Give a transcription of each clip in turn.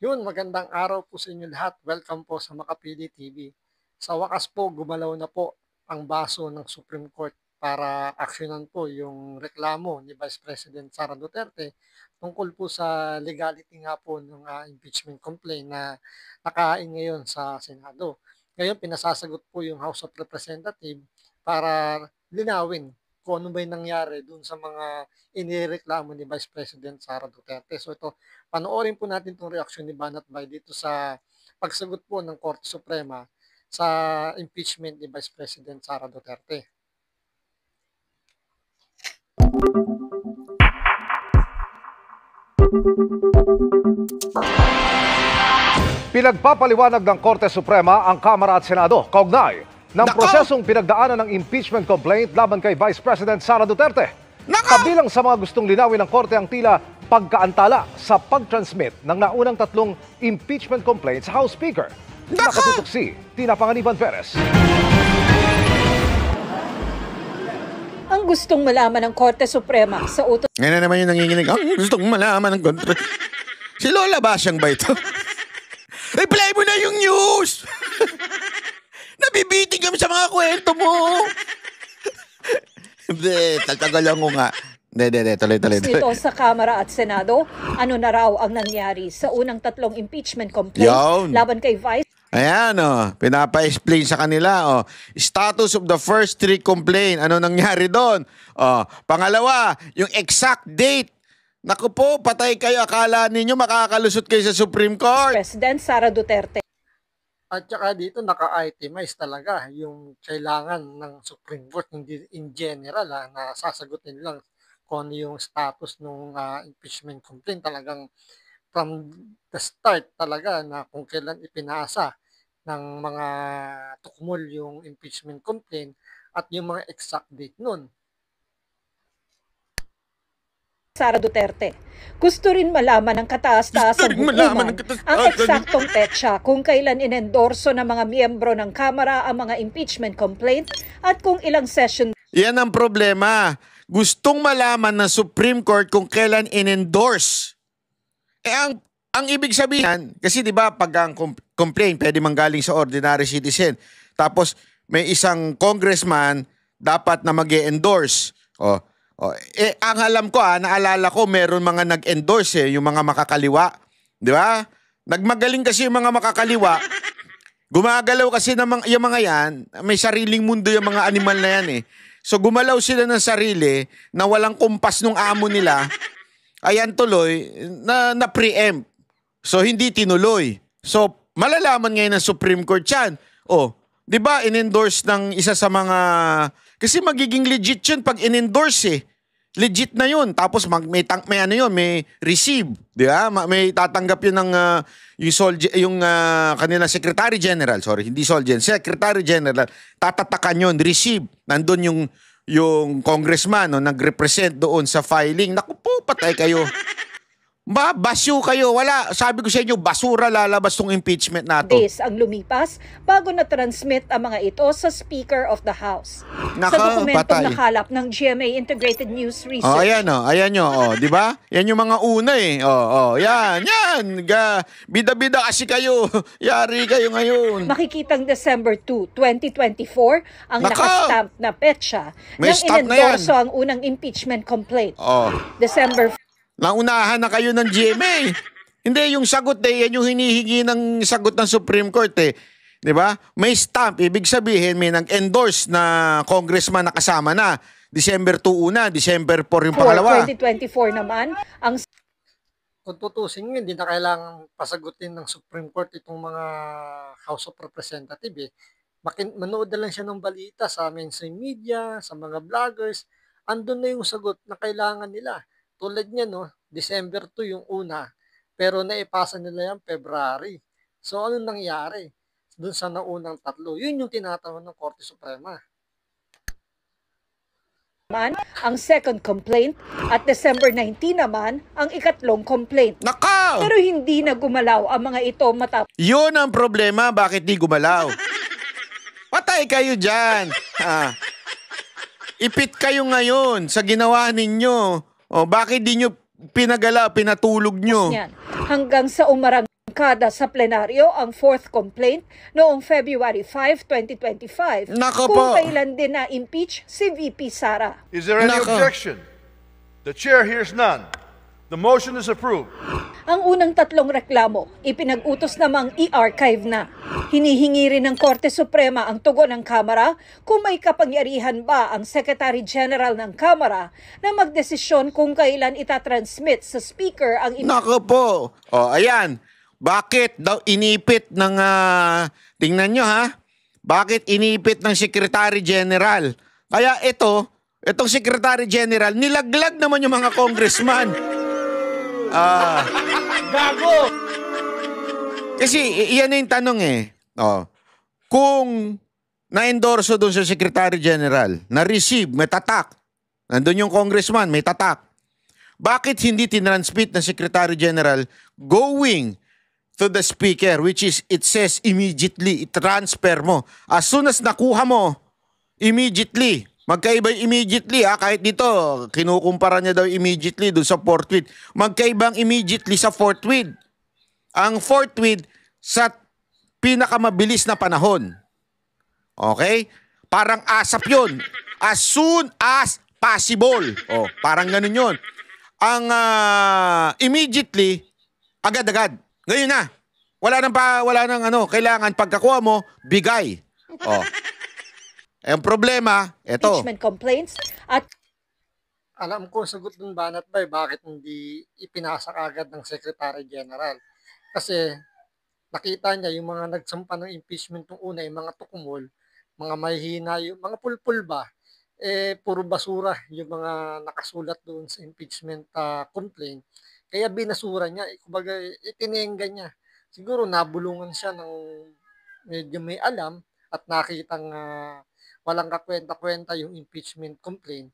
Yun, magandang araw po sa inyo lahat. Welcome po sa Makapili TV. Sa wakas po, gumalaw na po ang baso ng Supreme Court para aksyonan po yung reklamo ni Vice President Sara Duterte tungkol po sa legality nga po ng impeachment complaint na nakain ngayon sa Senado. Ngayon, pinasasagot po yung House of Representatives para linawin kung ano ba yung nangyari dun sa mga inireklamo ni Vice President Sara Duterte. So ito, panoorin po natin itong reaksyon ni Banat Bay dito sa pagsagot po ng Korte Suprema sa impeachment ni Vice President Sara Duterte. Pinagpapaliwanag ng Korte Suprema ang Kamara at Senado kaugnay ng prosesong pinagdaanan ng impeachment complaint laban kay Vice President Sara Duterte. Kabilang sa mga gustong linawin ng Korte ang tila pagkaantala sa pag-transmit ng naunang tatlong impeachment complaint sa House Speaker. Nakatutok si Tina Panganiban Perez. Ang gustong malaman ng Korte Suprema sa utos Ngayon na naman yung nanginginig. Gusto kong malaman ng kontra. Si Lola Basyang ba ito? Reply mo na yung news! Nabibiting kami sa mga kwento mo! Hindi, tatagalan ko nga. Hindi, tuloy. nito sa Kamara at Senado, ano na raw ang nangyari sa unang tatlong impeachment complaint Yun. laban kay Vice Ayan, pinapa-explain sa kanila. Status of the first three complaint. Ano nangyari doon? Pangalawa, yung exact date. Naku po, patay kayo. Akala ninyo makakalusot kayo sa Supreme Court. President Sara Duterte. At saka dito naka-itemize talaga yung kailangan ng Supreme Court, hindi in general na sasagutin lang kung ano yung status ng impeachment complaint. Talagang from the start talaga na kung kailan ipinasa ng mga tukmol yung impeachment complaint at yung mga exact date nun. Sara Duterte. Gusto rin malaman ng kataas-taasang hukuman ang eksaktong petsa kung kailan inendorso ng mga miyembro ng Kamara ang mga impeachment complaint at kung ilang session. Yan ang problema. Gustong malaman ng Supreme Court kung kailan in-endorse. Ang ibig sabihin, kasi di ba pag ang complaint pwede manggaling sa ordinary citizen. Tapos may isang congressman dapat na mag-endorse. Ang alam ko naalala ko meron mga nag-endorse yung mga makakaliwa. Di ba? Nagmagaling kasi yung mga makakaliwa. Gumagalaw kasi yung mga yan, may sariling mundo yung mga animal na yan eh. So gumalaw sila ng sarili na walang kumpas nung amo nila. Ayan tuloy na preempt. So hindi tinuloy. So malalaman ngayon ng Supreme Court yan. 'Di ba in-endorse ng isa sa mga kasi magiging legit 'yun pag in-endorse eh. Legit na 'yun. Tapos may receive, 'di ba? May tatanggap 'yun ng yung kanila Secretary General, Secretary General, tatatakan 'yun, receive. Nandun yung congressman nag-represent doon sa filing. Naku po, patay kayo. Basyo kayo. Wala. Sabi ko sa inyo, basura lalabas tong impeachment nato. Days ang lumipas bago na-transmit ang mga ito sa Speaker of the House. Sa dokumentong nakalap ng GMA Integrated News Research. Ayan nyo. Di ba? Yan yung mga una eh. Yan. Bida-bida kasi kayo. Yari kayo ngayon. Makikitang December 2, 2024 ang nakastamp na petsa nang inendorso ang unang impeachment complaint. December. Naunahan na kayo ng GMA. Hindi, yung sagot yan yung hinihingi ng sagot ng Supreme Court eh. Di ba? May stamp. Ibig sabihin, may nag-endorse na congressman na kasama na. December 2 una, December 4 yung pangalawa. 2024 naman, ang Kung tutusin nyo, hindi na kailangang pasagutin ng Supreme Court itong mga House of Representatives. Manood na lang siya ng balita sa mainstream media, sa mga vloggers. Andun na yung sagot na kailangan nila. Tulad niya, December 2 yung una, pero naipasa nila yan February. So, ano nangyari dun sa naunang tatlo? Yun yung tinatanong ng Korte Suprema. ang second complaint at December 19 naman ang ikatlong complaint. Nakaw! Pero hindi na gumalaw ang mga ito matapos. Yun ang problema, bakit di gumalaw? Patay kayo dyan. Ipit kayo ngayon sa ginawa ninyo. Bakit di nyo pinatulog nyo? Hanggang sa umarang Kada sa plenaryo ang fourth complaint noong February 5, 2025 Nako kung po. kailan din na-impeach si VP Sara. Is there any Nako. objection? The chair hears none. The motion is approved. Ang unang tatlong reklamo, ipinag-utos namang i-archive na. Hinihingi rin ng Korte Suprema ang tugon ng Kamara kung may kapangyarihan ba ang Secretary General ng Kamara na magdesisyon kung kailan itatransmit sa Speaker ang Nako po. O, ayan. Bakit daw inipit ng, tingnan nyo ha, bakit inipit ng Secretary General? Kaya itong Secretary General, nilaglag naman yung mga congressman. Kasi iyan na yung tanong eh. Oh, kung na-endorso doon sa Secretary General, na-receive, may tatak, nandun yung congressman, may tatak, bakit hindi tinransmit ng Secretary General going to the Speaker, which is, it says immediately, i-transfer mo. As soon as nakuha mo, immediately, magkaiba yung immediately kahit dito, kinukumpara niya daw immediately doon sa forthwith. Magkaibang immediately sa forthwith. Ang forthwith sa pinakamabilis na panahon. Okay? Parang ASAP yun. As soon as possible. Oh, parang ganun yun. Ang immediately, agad-agad. Ngayon na. Wala nang kailangan pagkakuha mo, bigay. Oh. Ang problema, eto. impeachment complaints at Alam ko ang sagot ng Banat Bay, bakit hindi ipinasa agad ng Secretary General. Kasi nakita niya yung mga nagsampa ng impeachment nung una, yung mga tukumol, mga mahihina, yung mga pulpul ba, puro basura yung mga nakasulat doon sa impeachment complaint. Kaya binasura niya, kumbaga itinengga niya. Siguro nabulungan siya ng medyo may alam at nakitang walang kakwenta-kwenta yung impeachment complaint.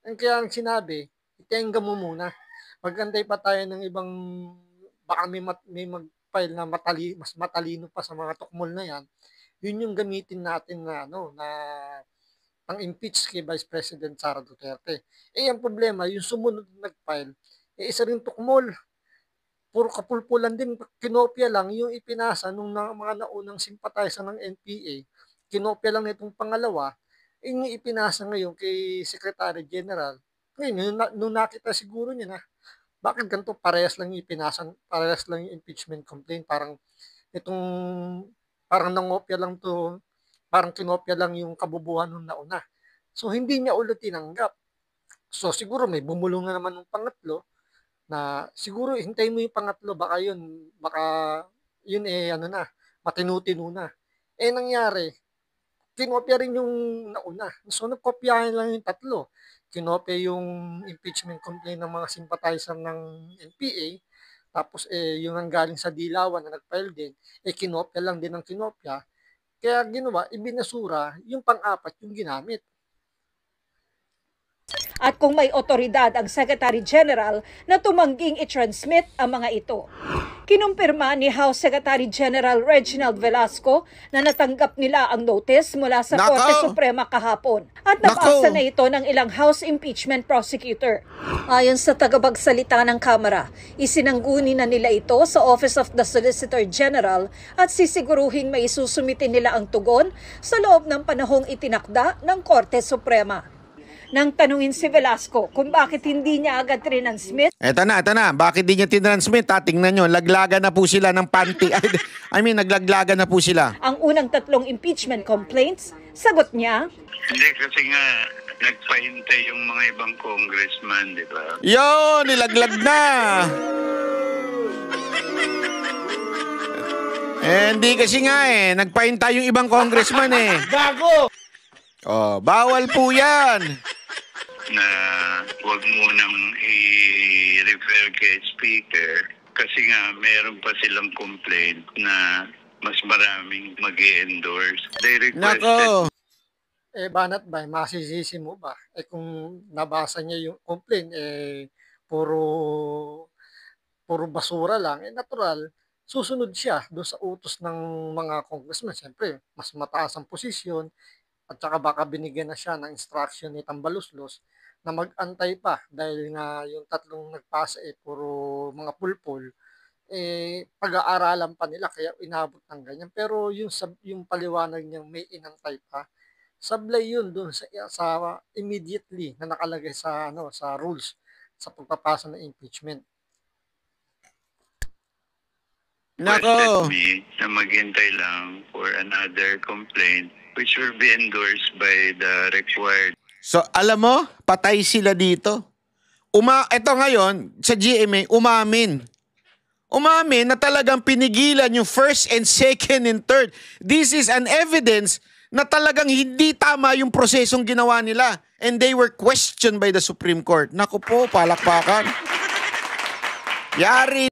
Ang kaya ang sinabi, itenga mo muna. Magantay pa tayo ng ibang, baka may mag-file na mas matalino pa sa mga tukmol na yan. Yun yung gamitin natin na, ang impeach kay Vice President Sara Duterte. Ang problema, yung sumunod na nag-file, isa rin tukmol. Puro kapulpulan din, kinopya lang yung ipinasa nung mga naunang simpatizer ng NPA. Kinopya lang nitong pangalawa, yung ipinasa ngayon kay Secretary General. Ngayon, nung nakita siguro niya na, bakit ganito parehas lang yung ipinasa, parehas lang yung impeachment complaint, parang nangopya lang to, parang kinopya lang yung kabubuhan nung nauna. So, hindi niya ulit tinanggap. So, siguro may bumulong na naman ng pangatlo, na siguro hintayin mo yung pangatlo, baka yun matinutino na. Nangyari, kinopya rin yung nauna. So, nagkopyahin lang yung tatlo. Kinopya yung impeachment complaint ng mga sympathizer ng NPA, tapos yung nanggaling sa Dilawan na nag-file din, kinopya lang din ng kinopya. Kaya ginawa, ibinasura, yung pang-apat yung ginamit. at kung may otoridad ang Secretary General na tumangging i-transmit ang mga ito. Kinumpirma ni House Secretary General Reginald Velasco na natanggap nila ang notice mula sa Nako! Korte Suprema kahapon at nabasa na ito ng ilang House Impeachment Prosecutor. Ayon sa tagapagsalita ng Kamara, isinangguni na nila ito sa Office of the Solicitor General at sisiguruhin may isusumitin nila ang tugon sa loob ng panahong itinakda ng Korte Suprema. Nang tanungin si Velasco kung bakit hindi niya agad trinansmit, Eto na. Bakit di niya tinransmit? Tingnan nyo, laglagan na po sila ng panty. Naglaglagan na po sila. ang unang tatlong impeachment complaints, sagot niya, Hindi kasi nga nagpahintay yung mga ibang congressman, di ba? Yo, nilaglag na. Hindi kasi nga nagpahintay yung ibang congressman Gago! Oh, bawal po yan. Na huwag munang i-refer kay speaker kasi nga meron pa silang complaint na mas maraming mag-endorse. They requested Nako. Banat ba, masisisi mo ba? Kung nabasa niya yung complaint, puro basura lang, natural, susunod siya doon sa utos ng mga congressman. Siyempre, mas mataas ang posisyon, at saka baka binigyan na siya ng instruction ni Tambaluslos na mag-antay pa dahil nga yung tatlong nagpasa puro mga pulpul, pag-aaralan pa nila kaya inabot ng ganyan. Pero yung paliwanag niyang may inantay pa, sablay yun dun sa immediately na nakalagay sa sa rules sa pagpapasa ng impeachment. Requested me na maghintay lang for another complaint which will be endorsed by the required. So, alam mo, patay sila dito. Ito ngayon, sa GMA, umamin na talagang pinigilan yung first and second and third. This is an evidence na talagang hindi tama yung prosesong ginawa nila. And they were questioned by the Supreme Court. Naku po, palakpakan. Yari.